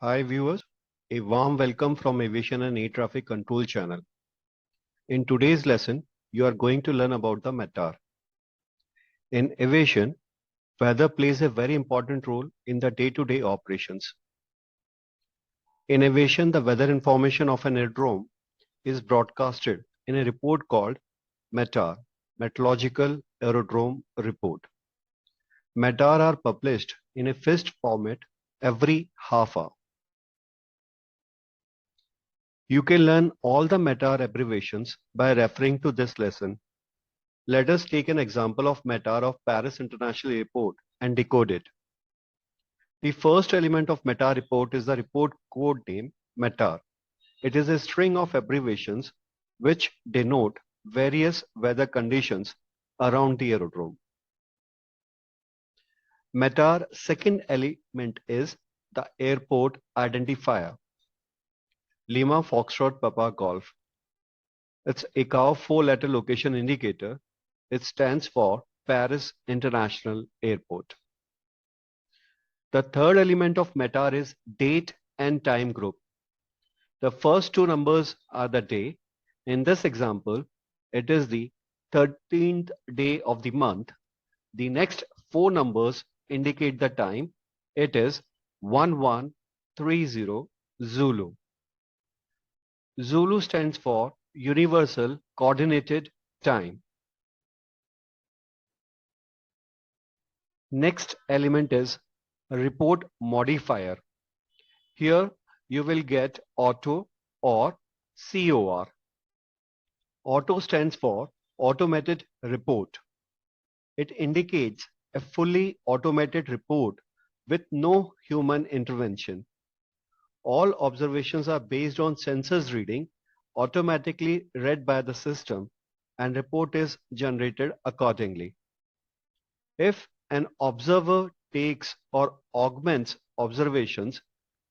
Hi viewers, a warm welcome from Aviation and Air Traffic Control channel. In today's lesson, you are going to learn about the Metar. In aviation, weather plays a very important role in the day-to-day operations. In aviation, the weather information of an aerodrome is broadcasted in a report called Metar, Meteorological Aerodrome Report. Metar are published in a fixed format every half hour. You can learn all the Metar abbreviations by referring to this lesson. Let us take an example of Metar of Paris International Airport and decode it. The first element of Metar report is the report code name Metar. It is a string of abbreviations which denote various weather conditions around the aerodrome. Metar second element is the airport identifier. Lima Foxtrot Papa Golf. It's ICAO 4-letter location indicator. It stands for Paris International Airport. The third element of Metar is date and time group. The first two numbers are the day. In this example, it is the 13th day of the month. The next four numbers indicate the time. It is 1130 Zulu. Zulu stands for Universal Coordinated Time. Next element is report modifier. Here you will get auto or COR. Auto stands for automated report. It indicates a fully automated report with no human intervention. All observations are based on sensors reading, automatically read by the system, and report is generated accordingly. If an observer takes or augments observations,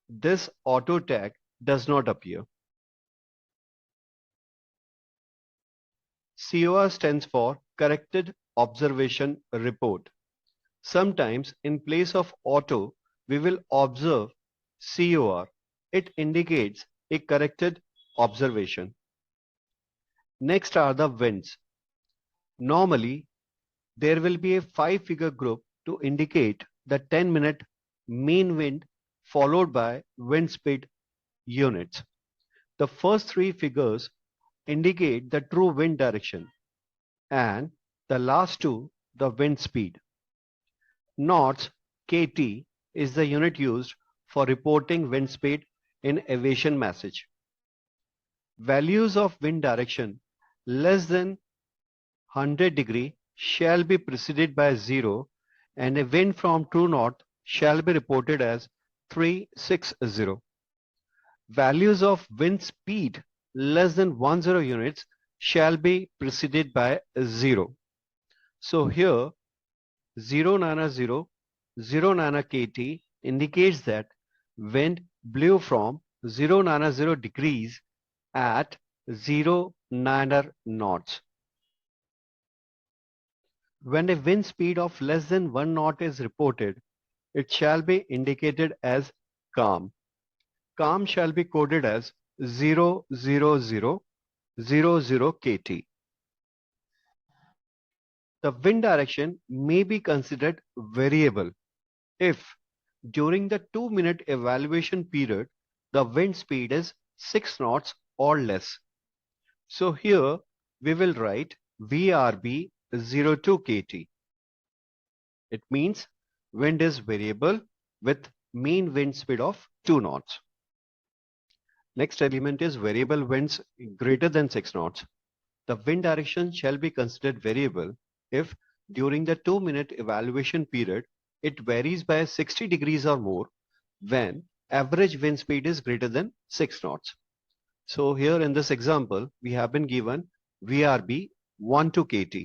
this auto tag does not appear. COR stands for corrected observation report. Sometimes in place of auto, we will observe COR. It indicates a corrected observation. Next are the winds. Normally, there will be a 5-figure group to indicate the 10-minute mean wind followed by wind speed units. The first three figures indicate the true wind direction and the last two the wind speed. Knots KT is the unit used for reporting wind speed in aviation message. Values of wind direction less than 100 degree shall be preceded by 0 and a wind from true north shall be reported as 360. Values of wind speed less than 10 units shall be preceded by 0. So here 090 KT indicates that wind blew from 090 degrees at 090 knots. When a wind speed of less than 1 knot is reported, it shall be indicated as calm. Calm shall be coded as 00000 KT. The wind direction may be considered variable if during the 2-minute evaluation period the wind speed is 6 knots or less. So here we will write VRB 02 KT. It means wind is variable with mean wind speed of 2 knots. Next element is variable winds greater than 6 knots. The wind direction shall be considered variable if during the 2-minute evaluation period it varies by 60 degrees or more when average wind speed is greater than 6 knots. So here in this example we have been given VRB 12 KT.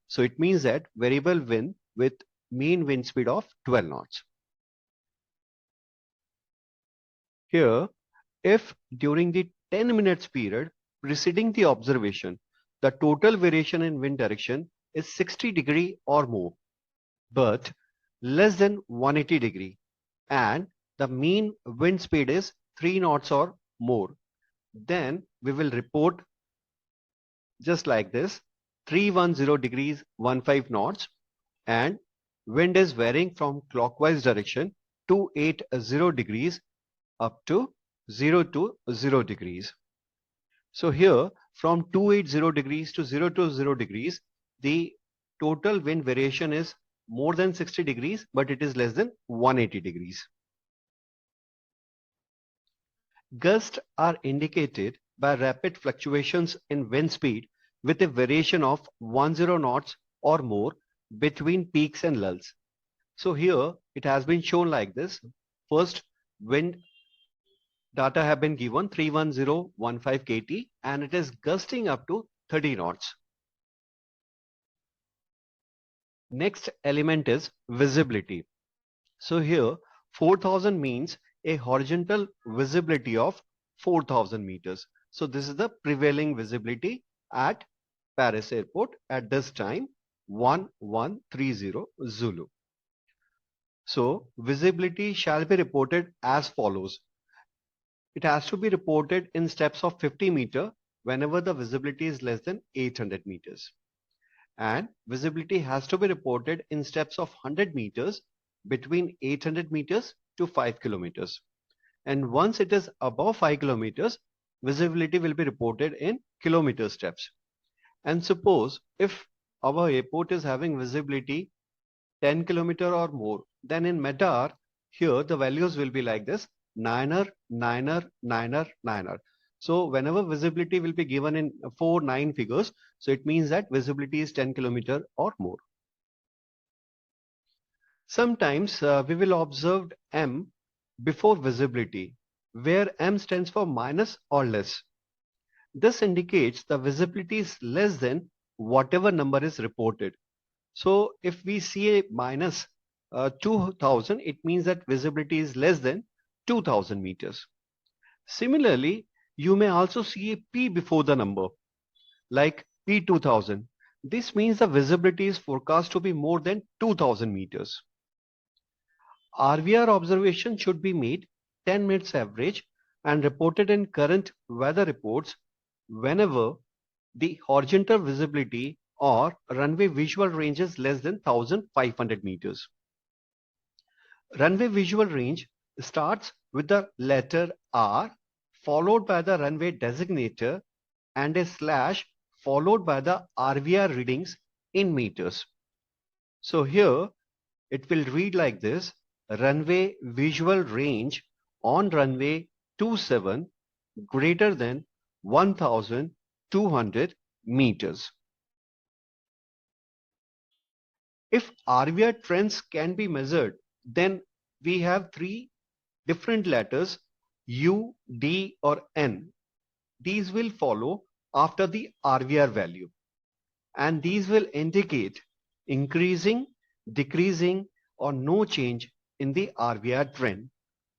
So it means that variable wind with mean wind speed of 12 knots. Here, if during the 10 minutes period preceding the observation, the total variation in wind direction is 60 degree or more, but less than 180 degree, and the mean wind speed is 3 knots or more, then we will report just like this: 310 degrees 15 knots, and wind is varying from clockwise direction 280 degrees up to 0 to 0 degrees. So here from 280 degrees to 0 to 0 degrees, the total wind variation is more than 60 degrees, but it is less than 180 degrees. Gusts are indicated by rapid fluctuations in wind speed with a variation of 10 knots or more between peaks and lulls. So here it has been shown like this. First, wind data have been given 31015 kt, and it is gusting up to 30 knots. Next element is visibility. So here 4000 means a horizontal visibility of 4000 meters. So this is the prevailing visibility at Paris airport at this time, 1130 Zulu. So visibility shall be reported as follows. It has to be reported in steps of 50 meter whenever the visibility is less than 800 meters. And visibility has to be reported in steps of 100 meters between 800 meters to 5 kilometers. And once it is above 5 kilometers, visibility will be reported in kilometer steps. And suppose if our airport is having visibility 10 kilometer or more, then in Metar, here the values will be like this: 9er, 9er, 9er, 9er. So whenever visibility will be given in 4 9 figures, so it means that visibility is 10 kilometer or more. Sometimes we will observe M before visibility, where M stands for minus or less. This indicates the visibility is less than whatever number is reported. So if we see a minus 2000, it means that visibility is less than 2000 meters. Similarly, you may also see a P before the number, like P2000. This means the visibility is forecast to be more than 2000 meters. RVR observation should be made 10 minutes average and reported in current weather reports whenever the horizontal visibility or runway visual range is less than 1500 meters. Runway visual range starts with the letter R followed by the runway designator and a slash followed by the RVR readings in meters. So here it will read like this: runway visual range on runway 27 greater than 1200 meters. If RVR trends can be measured, then we have three different letters U, D or N. These will follow after the RVR value, and these will indicate increasing, decreasing or no change in the RVR trend.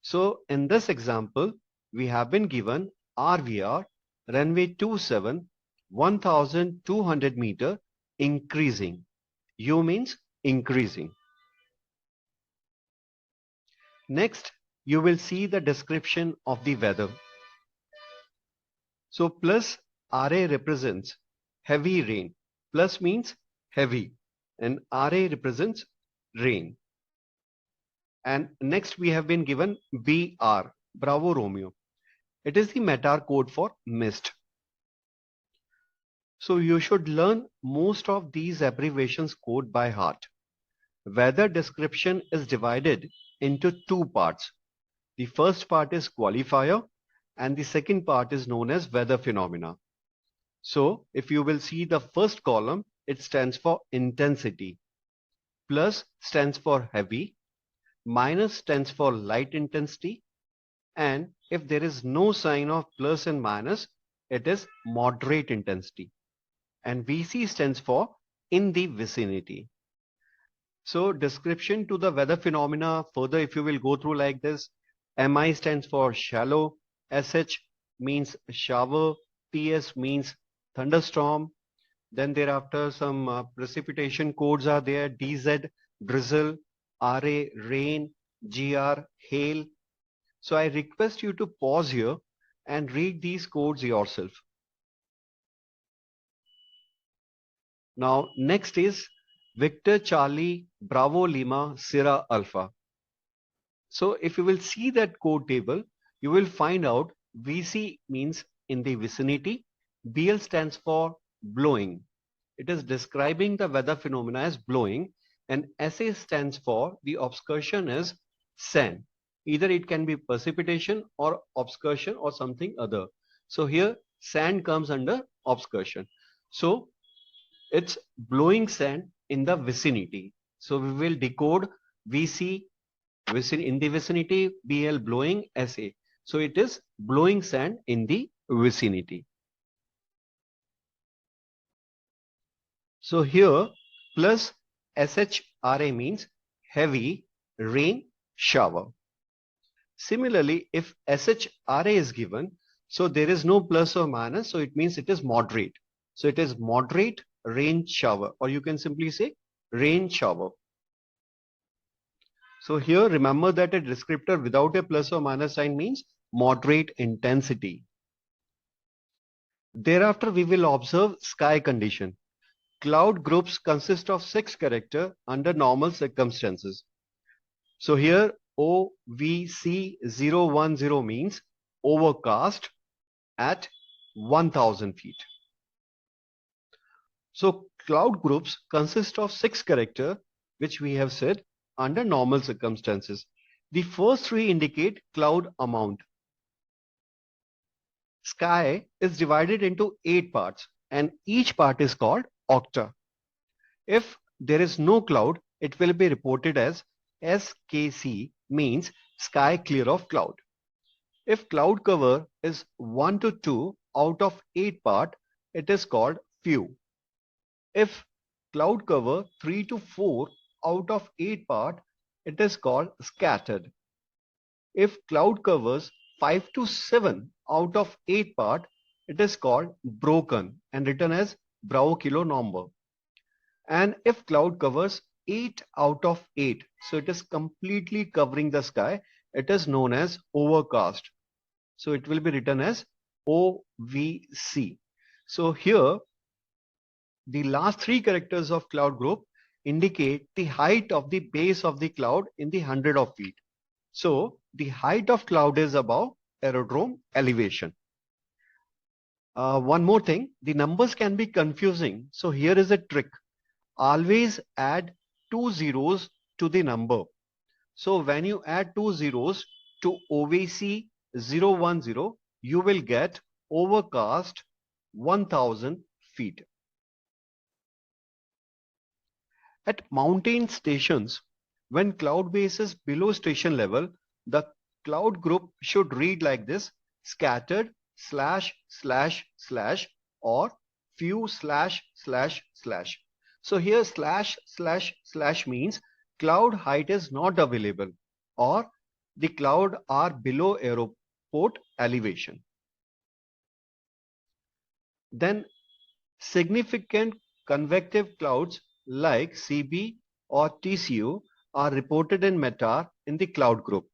So in this example, we have been given RVR runway 27 1200 meter increasing. U means increasing. Next, you will see the description of the weather. So plus RA represents heavy rain. Plus means heavy and RA represents rain. And next we have been given BR, Bravo Romeo. It is the Metar code for mist. So you should learn most of these abbreviations code by heart. Weather description is divided into two parts. The first part is qualifier and the second part is known as weather phenomena. So if you will see the first column, it stands for intensity. Plus stands for heavy. Minus stands for light intensity. And if there is no sign of plus and minus, it is moderate intensity. And VC stands for in the vicinity. So description to the weather phenomena further, if you will go through like this: MI stands for shallow, SH means shower, TS means thunderstorm. Then thereafter some precipitation codes are there: DZ drizzle, RA, rain, GR, hail. So I request you to pause here and read these codes yourself. Now, next is Victor, Charlie, Bravo, Lima, Sierra, Alpha. So if you will see that code table, you will find out VC means in the vicinity, BL stands for blowing. It is describing the weather phenomena as blowing, and SA stands for the obscursion as sand. Either it can be precipitation or obscursion or something other. So here sand comes under obscursion. So it's blowing sand in the vicinity. So we will decode VC in the vicinity, BL blowing, SA. So it is blowing sand in the vicinity. So here plus SHRA means heavy rain shower. Similarly, if SHRA is given, so there is no plus or minus, so it means it is moderate. So it is moderate rain shower, or you can simply say rain shower. So here remember that a descriptor without a plus or minus sign means moderate intensity. Thereafter we will observe sky condition. Cloud groups consist of 6 characters under normal circumstances. So here OVC010 means overcast at 1000 feet. So cloud groups consist of 6 characters, which we have said under normal circumstances. The first 3 indicate cloud amount. Sky is divided into 8 parts and each part is called octa. If there is no cloud, it will be reported as SKC, means sky clear of cloud. If cloud cover is 1 to 2 out of 8 part, it is called few. If cloud cover 3 to 4 out of 8 part, it is called scattered. If cloud covers 5 to 7 out of 8 part, it is called broken and written as Bravo kilo number. And if cloud covers 8 out of 8, so it is completely covering the sky, it is known as overcast. So it will be written as OVC. So here the last 3 characters of cloud group indicate the height of the base of the cloud in the 100 of feet. So the height of cloud is above aerodrome elevation. One more thing, the numbers can be confusing. So here is a trick. Always add 2 zeros to the number. So when you add 2 zeros to OVC 010, you will get overcast 1000 feet. At mountain stations, when cloud base is below station level, the cloud group should read like this: scattered / or few / So here / means cloud height is not available or the cloud are below airport elevation. Then significant convective clouds like CB or TCU are reported in Metar in the cloud group.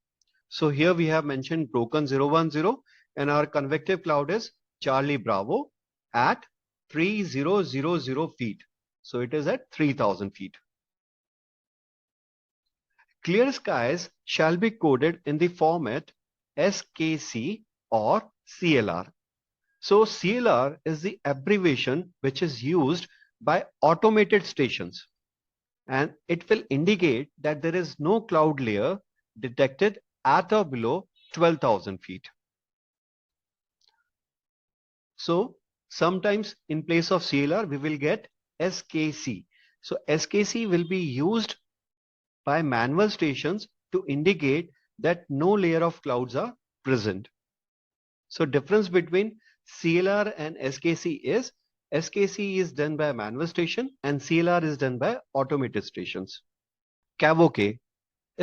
So here we have mentioned broken 010 and our convective cloud is Charlie Bravo at 3000 feet. So it is at 3000 feet. Clear skies shall be coded in the format SKC or CLR. So CLR is the abbreviation which is used by automated stations, and it will indicate that there is no cloud layer detected at or below 12,000 feet. So sometimes in place of CLR we will get SKC. So SKC will be used by manual stations to indicate that no layer of clouds are present. So difference between CLR and SKC is SKC is done by a manual station and CLR is done by automated stations. CAVOK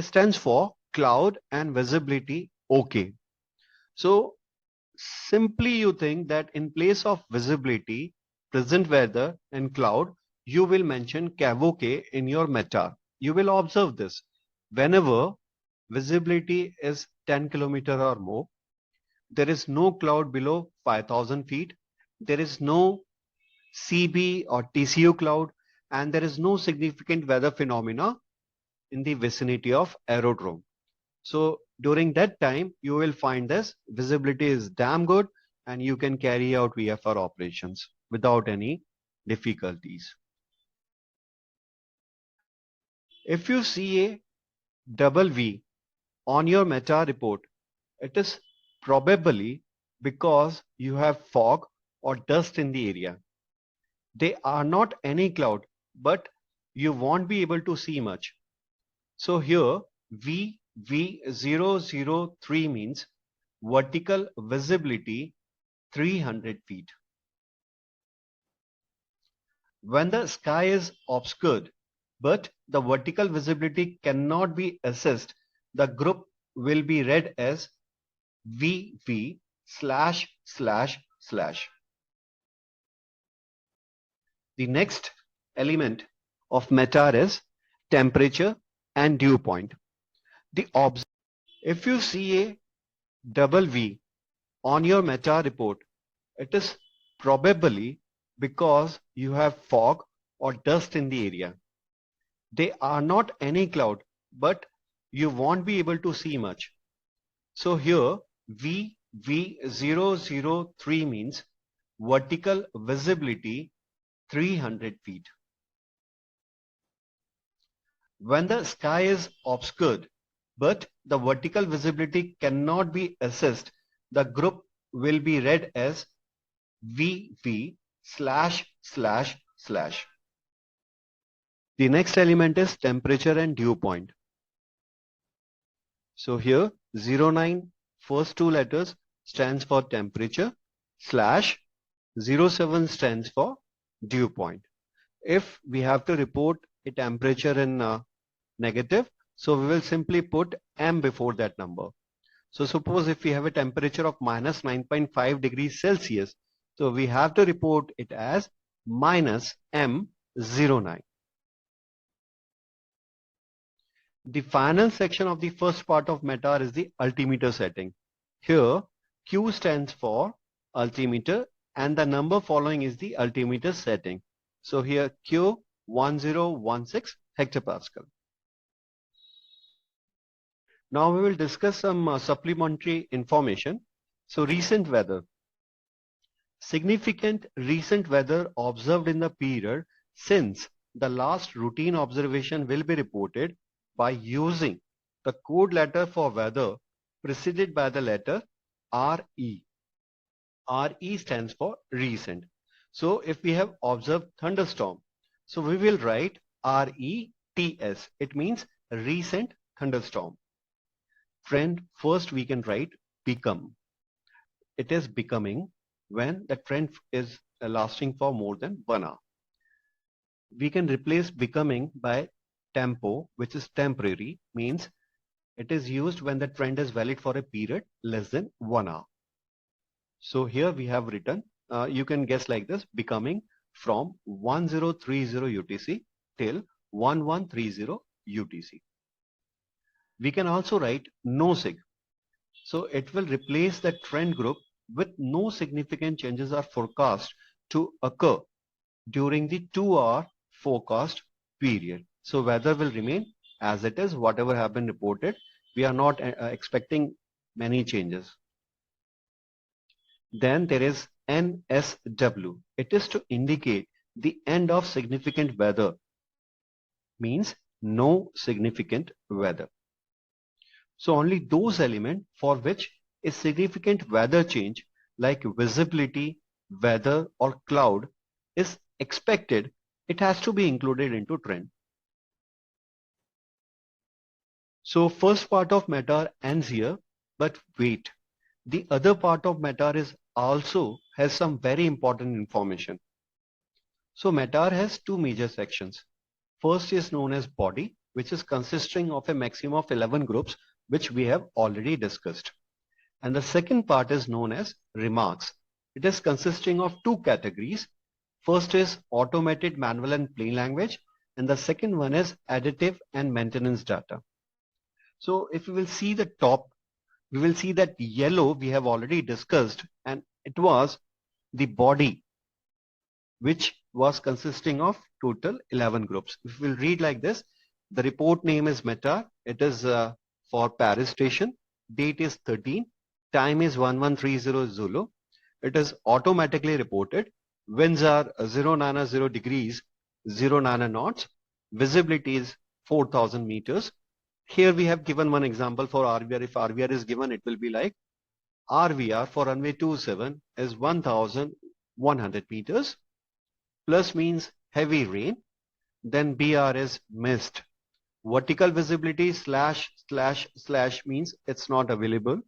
stands for cloud and visibility OK. So simply you think that in place of visibility, present weather and cloud, you will mention CAVOK in your Metar. you will observe this. Whenever visibility is 10 kilometer or more, there is no cloud below 5,000 feet, there is no CB or TCU cloud, and there is no significant weather phenomena in the vicinity of aerodrome. So during that time, you will find this visibility is damn good and you can carry out VFR operations without any difficulties. If you see a double V on your Metar report, it is probably because you have fog or dust in the area. They are not any cloud, but you won't be able to see much. So here V003 means vertical visibility 300 feet. When the sky is obscured, but the vertical visibility cannot be assessed, the group will be read as VV ///. The next element of Metar is temperature and dew point. If you see a double V on your Metar report, it is probably because you have fog or dust in the area. They are not any cloud, but you won't be able to see much. So here VV003 means vertical visibility 300 feet. When the sky is obscured, but the vertical visibility cannot be assessed, the group will be read as VV ///. The next element is temperature and dew point. So here 09 first two letters stands for temperature /07 stands for dew point. If we have to report a temperature in negative, so we will simply put M before that number. So suppose if we have a temperature of minus 9.5 degrees Celsius, so we have to report it as minus M09. The final section of the first part of Metar is the altimeter setting. Here Q stands for altimeter and the number following is the altimeter setting. So here Q1016 hectopascal. Now we will discuss some supplementary information. So recent weather. Significant recent weather observed in the period since the last routine observation will be reported by using the code letter for weather preceded by the letter RE. RE stands for recent. So if we have observed thunderstorm, so we will write RETS. It means recent thunderstorm. Trend, first we can write become. It is becoming when the trend is lasting for more than 1 hour. We can replace becoming by tempo, which is temporary, means it is used when the trend is valid for a period less than 1 hour. So here we have written, you can guess like this, becoming from 1030 UTC till 1130 UTC. We can also write no sig. So it will replace the trend group with no significant changes are forecast to occur during the 2-hour forecast period. So weather will remain as it is, whatever have been reported. We are not expecting many changes. Then there is NSW. It is to indicate the end of significant weather, means no significant weather. So only those elements for which a significant weather change like visibility, weather or cloud is expected, it has to be included into trend. So first part of Metar ends here, but wait, the other part of Metar is also has some very important information. So Metar has two major sections. First is known as body, which is consisting of a maximum of 11 groups, which we have already discussed. And the second part is known as remarks. It is consisting of two categories. First is automated, manual and plain language, and the second one is additive and maintenance data. So if we will see the top, we will see that yellow we have already discussed, and it was the body which was consisting of total 11 groups. If we'll read like this, the report name is Metar. It is for Paris station. Date is 13. Time is 1130 Zulu. It is automatically reported. Winds are 090 degrees, 09 knots. Visibility is 4,000 meters. Here we have given one example for RVR. If RVR is given, it will be like RVR for runway 27 is 1,100 meters. Plus means heavy rain. Then BR is mist. Vertical visibility / means it's not available.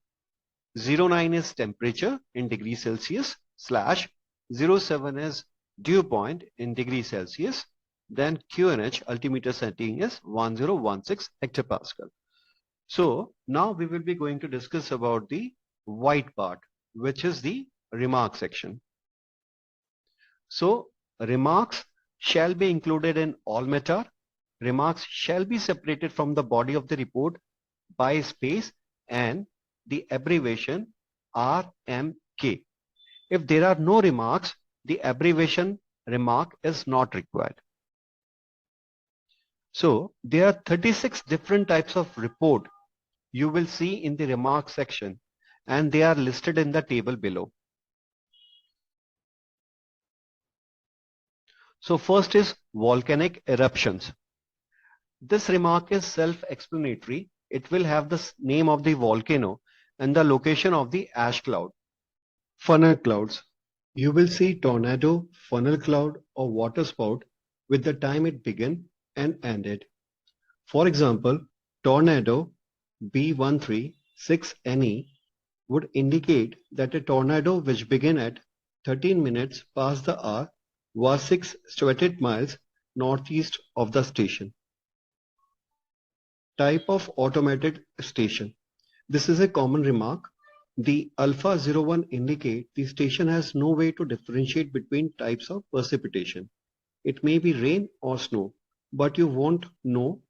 09 is temperature in degrees Celsius / 07 is dew point in degrees Celsius. Then QNH altimeter setting is 1016 hectopascal. So now we will be going to discuss about the white part, which is the remark section. So remarks shall be included in all Metar. Remarks shall be separated from the body of the report by space and the abbreviation RMK. If there are no remarks, the abbreviation remark is not required. So there are 36 different types of report you will see in the remark section, and they are listed in the table below. So first is volcanic eruptions. This remark is self-explanatory. It will have the name of the volcano and the location of the ash cloud. Funnel clouds. You will see tornado, funnel cloud or water spout with the time it began and ended. For example, tornado B136NE would indicate that a tornado which began at 13 minutes past the hour was 6 statute miles northeast of the station. Type of automated station. This is a common remark. The alpha 01 indicate the station has no way to differentiate between types of precipitation. It may be rain or snow, but you won't know.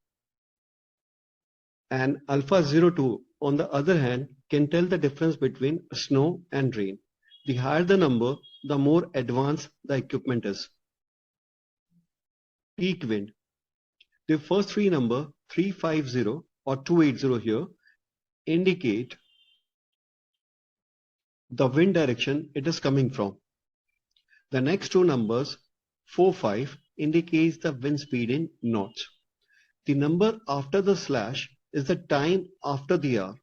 And alpha 02 on the other hand can tell the difference between snow and rain. The higher the number, the more advanced the equipment is. Peak wind. The first three number 350 or 280 here indicate the wind direction it is coming from. The next two numbers 45 indicates the wind speed in knots. The number after the slash is the time after the hour.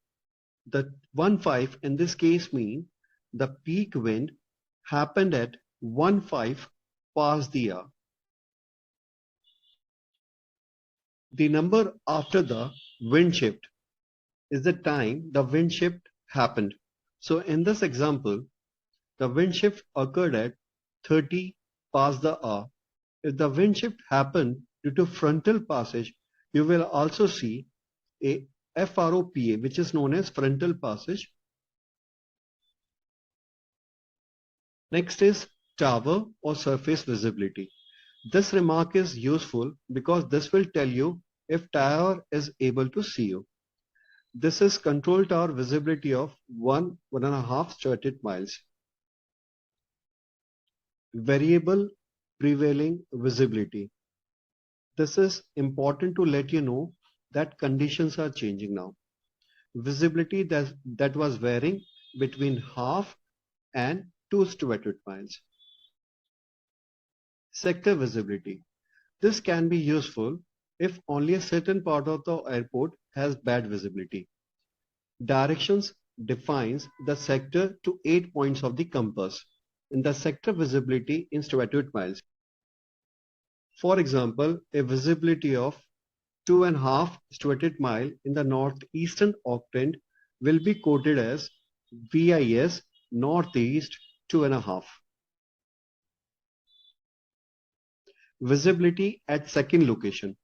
The 15 in this case mean the peak wind happened at 15 past the hour. The number after the wind shift is the time the wind shift happened. So in this example, the wind shift occurred at 30 past the hour. If the wind shift happened due to frontal passage, you will also see a FROPA, which is known as frontal passage. Next is tower or surface visibility. This remark is useful because this will tell you if tower is able to see you. This is control tower visibility of 1.5 statute miles. Variable prevailing visibility. This is important to let you know that conditions are changing now. Visibility that was varying between half and 2 statute miles. Sector visibility. This can be useful if only a certain part of the airport has bad visibility. Directions defines the sector to 8 points of the compass in the sector visibility in statute miles. For example, a visibility of 2.5 statute mile in the northeastern octant will be quoted as VIS northeast 2.5. Visibility at second location.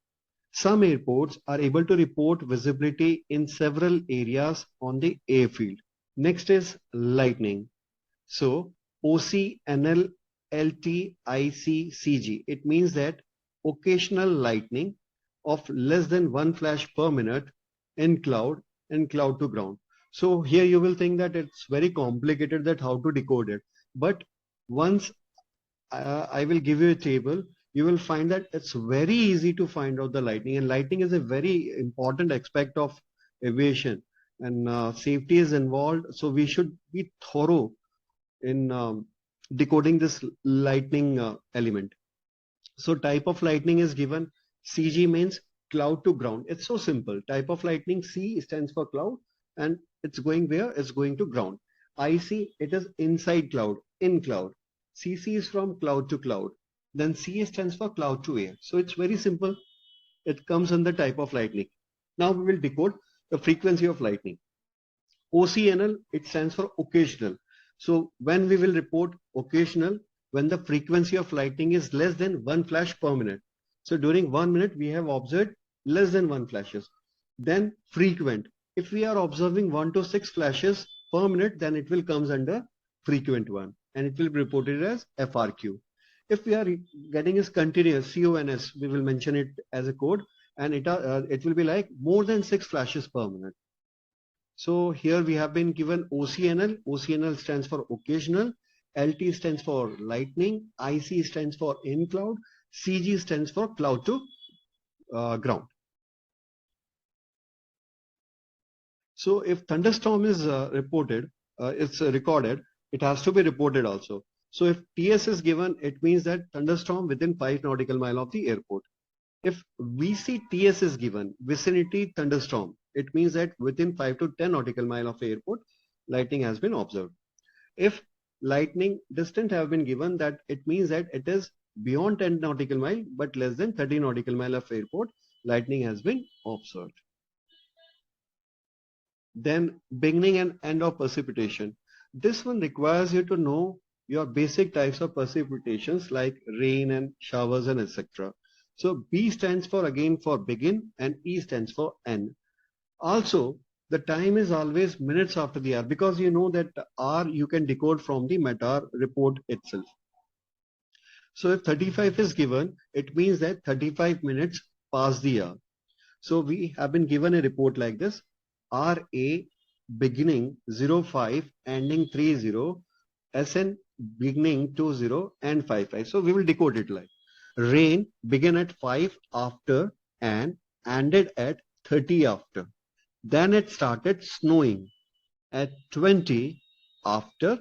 Some airports are able to report visibility in several areas on the airfield. Next is lightning. So OC, NL, LT, IC, CG. It means that occasional lightning of less than 1 flash per minute in cloud and cloud to ground. So here you will think that it's very complicated that how to decode it. But once I will give you a table, you will find that it's very easy to find out the lightning, and lightning is a very important aspect of aviation, and safety is involved. So we should be thorough in decoding this lightning element. So type of lightning is given. CG means cloud to ground. It's so simple. Type of lightning, C stands for cloud, and it's going where? It's going to ground. IC, it is inside cloud, in cloud. CC is from cloud to cloud. Then CA stands for cloud to air. So it's very simple. It comes in the type of lightning. Now we will decode the frequency of lightning. OCNL, it stands for occasional. So when we will report occasional, when the frequency of lightning is less than 1 flash per minute. So during 1 minute, we have observed less than 1 flashes. Then frequent. If we are observing 1 to 6 flashes per minute, then it will comes under frequent one, and it will be reported as FRQ. If we are getting is continuous, CONS, we will mention it as a code, and it will be like more than 6 flashes per minute. So here we have been given OCNL. OCNL stands for occasional. LT stands for lightning. IC stands for in cloud. CG stands for cloud to ground. So if thunderstorm is reported, it's recorded, it has to be reported also. So if TS is given, it means that thunderstorm within 5 nautical mile of the airport. If VCTS is given, vicinity thunderstorm, it means that within 5 to 10 nautical mile of the airport, lightning has been observed. If lightning distant have been given, that it means that it is beyond 10 nautical mile but less than 30 nautical mile of airport, lightning has been observed. Then beginning and end of precipitation. This one requires you to know your basic types of precipitations like rain and showers and etc. So B stands for again for begin, and E stands for end. Also, the time is always minutes after the hour, because you know that hour you can decode from the Metar report itself. So if 35 is given, it means that 35 minutes past the hour. So we have been given a report like this: RA beginning 05, ending 30, SN beginning 20 and 55. So we will decode it like rain began at 5 after and ended at 30 after. Then it started snowing at 20 after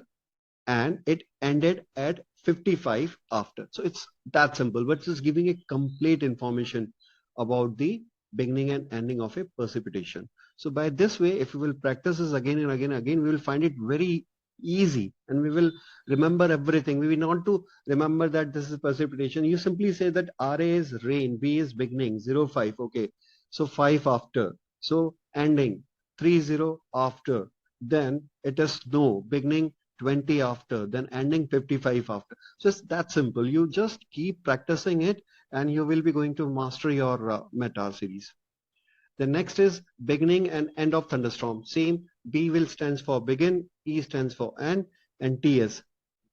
and it ended at 55 after. So it's that simple, but just giving a complete information about the beginning and ending of a precipitation. So by this way, if we will practice this again and again, we will find it very easy and we will remember everything. We will not to remember that this is precipitation. You simply say that RA is rain, B is beginning, 05, okay. So 5 after, so ending 30 after, then it is snow, beginning 20 after, then ending 55 after. So it's that simple. You just keep practicing it and you will be going to master your Metar series. The next is beginning and end of thunderstorm. Same, B will stands for begin, E stands for end, and TS,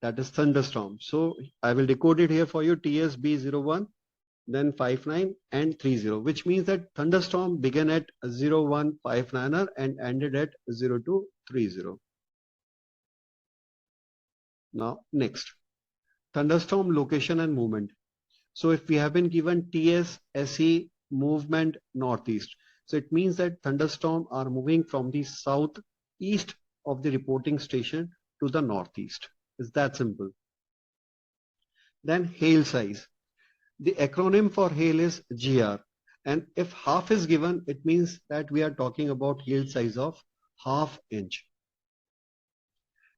that is thunderstorm. So I will decode it here for you. TS B01, then 59 and 30, which means that thunderstorm began at 0159 and ended at 0230. Now next, thunderstorm location and movement. So if we have been given TS SE movement northeast, so it means that thunderstorm are moving from the southeast of the reporting station to the northeast. It's that simple. Then hail size. The acronym for hail is GR. And if half is given, it means that we are talking about hail size of ½ inch.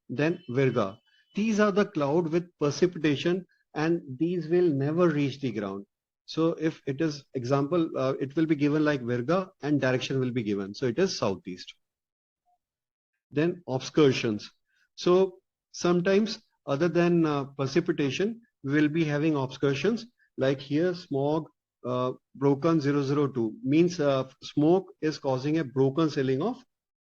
Then virga. These are the cloud with precipitation and these will never reach the ground. So if it is example, it will be given like virga and direction will be given. So it is southeast. Then obscursions. So sometimes other than precipitation, we will be having obscursions like here smog broken 002 means smoke is causing a broken ceiling of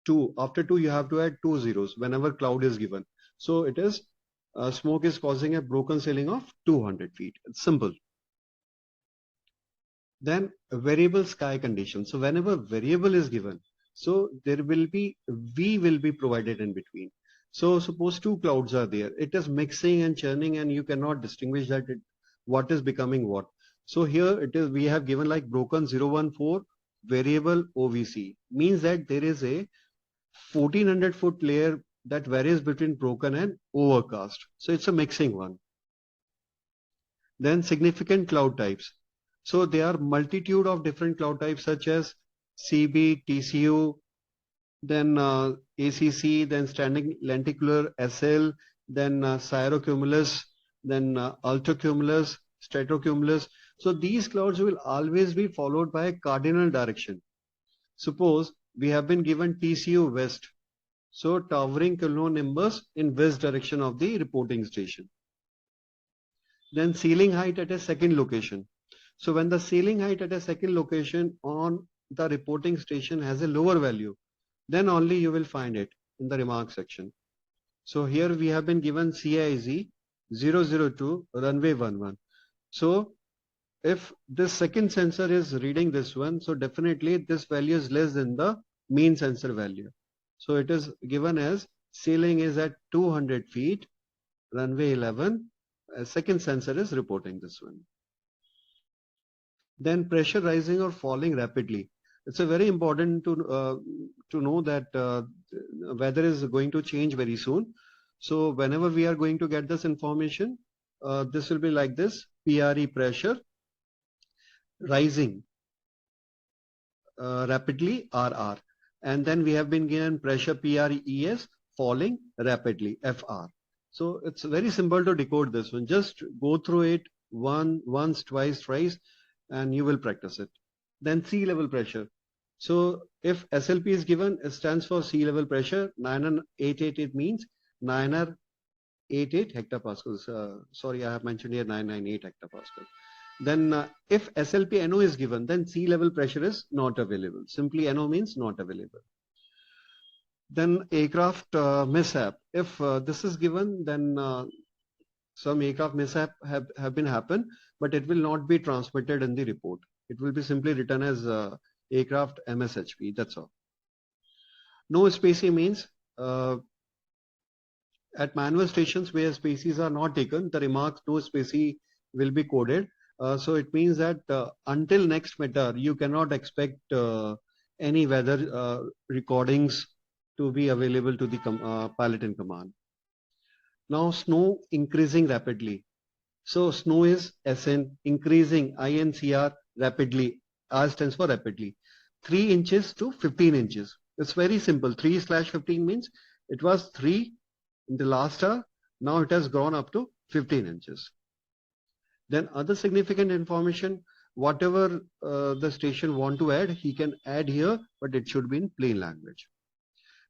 2. After 2 you have to add 2 zeros whenever cloud is given. So it is smoke is causing a broken ceiling of 200 feet. It's simple. Then variable sky condition. So whenever variable is given, so there will be V will be provided in between. So suppose two clouds are there. It is mixing and churning and you cannot distinguish that what is becoming what. So here it is, we have given like broken 014 variable OVC, means that there is a 1400-foot layer that varies between broken and overcast. So it's a mixing one. Then significant cloud types. So there are multitude of different cloud types such as CB, TCU, then ACC, then standing lenticular SL, then cirrocumulus, then altocumulus, stratocumulus. So these clouds will always be followed by a cardinal direction. Suppose we have been given TCU west. So towering cumulonimbus in west direction of the reporting station. Then ceiling height at a second location. So when the ceiling height at a second location on the reporting station has a lower value, then only you will find it in the remark section. So here we have been given CIZ 002 runway 11. So if this second sensor is reading this one, so definitely this value is less than the mean sensor value. So it is given as ceiling is at 200 feet, runway 11. Second sensor is reporting this one. Then pressure rising or falling rapidly. It's a very important to know that weather is going to change very soon. So whenever we are going to get this information, this will be like this: PRE pressure rising rapidly RR, and then we have been given pressure PRES falling rapidly FR. So it's very simple to decode this one. Just go through it once, twice, thrice, and you will practice it. Then sea level pressure. So if SLP is given, it stands for sea level pressure. 99888 means 988 hectopascals. Sorry, I have mentioned here 998 hectopascals. Then if SLP NO is given, then sea level pressure is not available. Simply NO means not available. Then aircraft mishap. If this is given, then some aircraft mishap have been happened, but it will not be transmitted in the report. It will be simply written as aircraft MSHP. That's all. No spacey means at manual stations where spacies are not taken, the remarks no spacey will be coded. So it means that until next Metar, you cannot expect any weather recordings to be available to the pilot in command. Now snow increasing rapidly. So snow is SN, increasing INCR rapidly. R stands for rapidly. 3 inches to 15 inches. It's very simple. 3/15 means it was 3 in the last hour. Now it has gone up to 15 inches. Then other significant information, whatever the station want to add, he can add here, but it should be in plain language.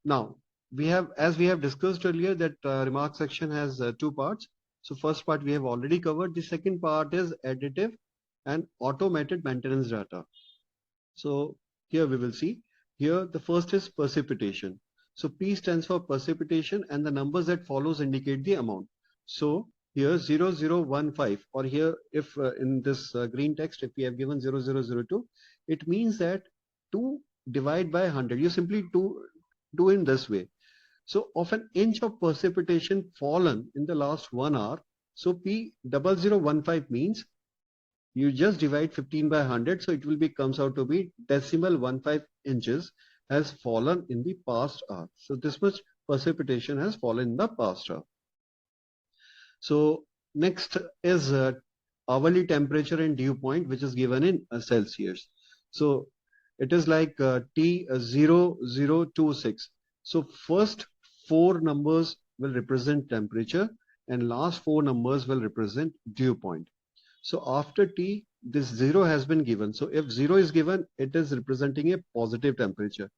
Now, as we have discussed earlier, that remark section has two parts. So first part we have already covered. The second part is additive and automated maintenance data. So here we will see. Here the first is precipitation. So P stands for precipitation and the numbers that follows indicate the amount. So here 0015, or here if in this green text, if we have given 0002, it means that 2 divide by 100. You simply do in this way. So of an inch of precipitation fallen in the last 1 hour, so P0015 means you just divide 15 by 100, so it will be comes out to be decimal 15 inches has fallen in the past hour. So this much precipitation has fallen in the past hour. So next is hourly temperature and dew point, which is given in Celsius. So it is like T0026. So first 4 numbers will represent temperature and last 4 numbers will represent dew point. So after T, this 0 has been given. So if 0 is given, it is representing a positive temperature.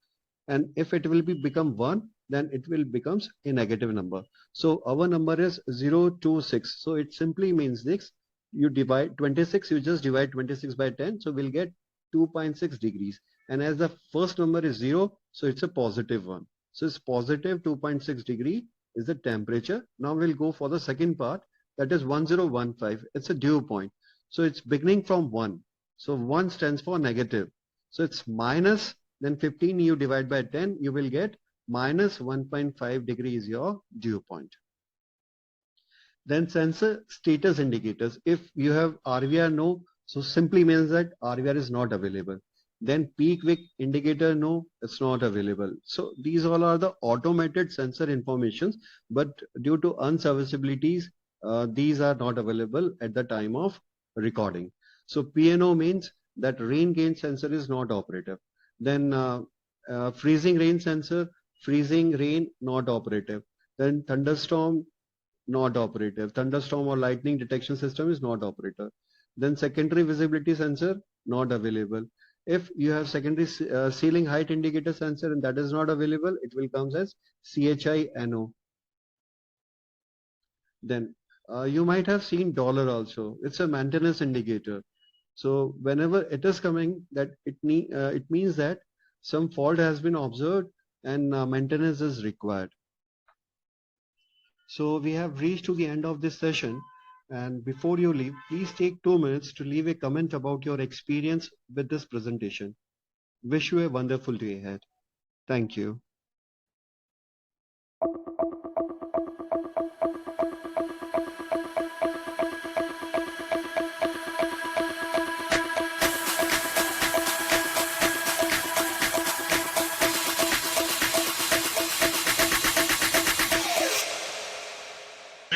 And if it will become 1, then it will becomes a negative number. So our number is 026. So it simply means this. You divide 26, you just divide 26 by 10. So we'll get 2.6 degrees. And as the first number is 0, so it's a positive one. So it's positive 2.6 degree is the temperature. Now we'll go for the second part, that is 1015. It's a dew point. So it's beginning from 1. So 1 stands for negative. So it's minus, then 15 you divide by 10, you will get minus 1.5 degree is your dew point. Then sensor status indicators. If you have RVR no, so simply means that RVR is not available. Then peak wick indicator no, it's not available. So these all are the automated sensor informations, but due to unserviceabilities, these are not available at the time of recording. So PNO means that rain gauge sensor is not operative. Then freezing rain sensor, freezing rain not operative. Then thunderstorm not operative. Thunderstorm or lightning detection system is not operative. Then secondary visibility sensor not available. If you have secondary ceiling height indicator sensor and that is not available, it will come as CHI-NO. Then you might have seen dollar also. It's a maintenance indicator. So whenever it is coming, that it means that some fault has been observed and maintenance is required. So we have reached to the end of this session, and before you leave, please take 2 minutes to leave a comment about your experience with this presentation. Wish you a wonderful day ahead. Thank you.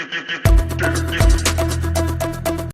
Thank you.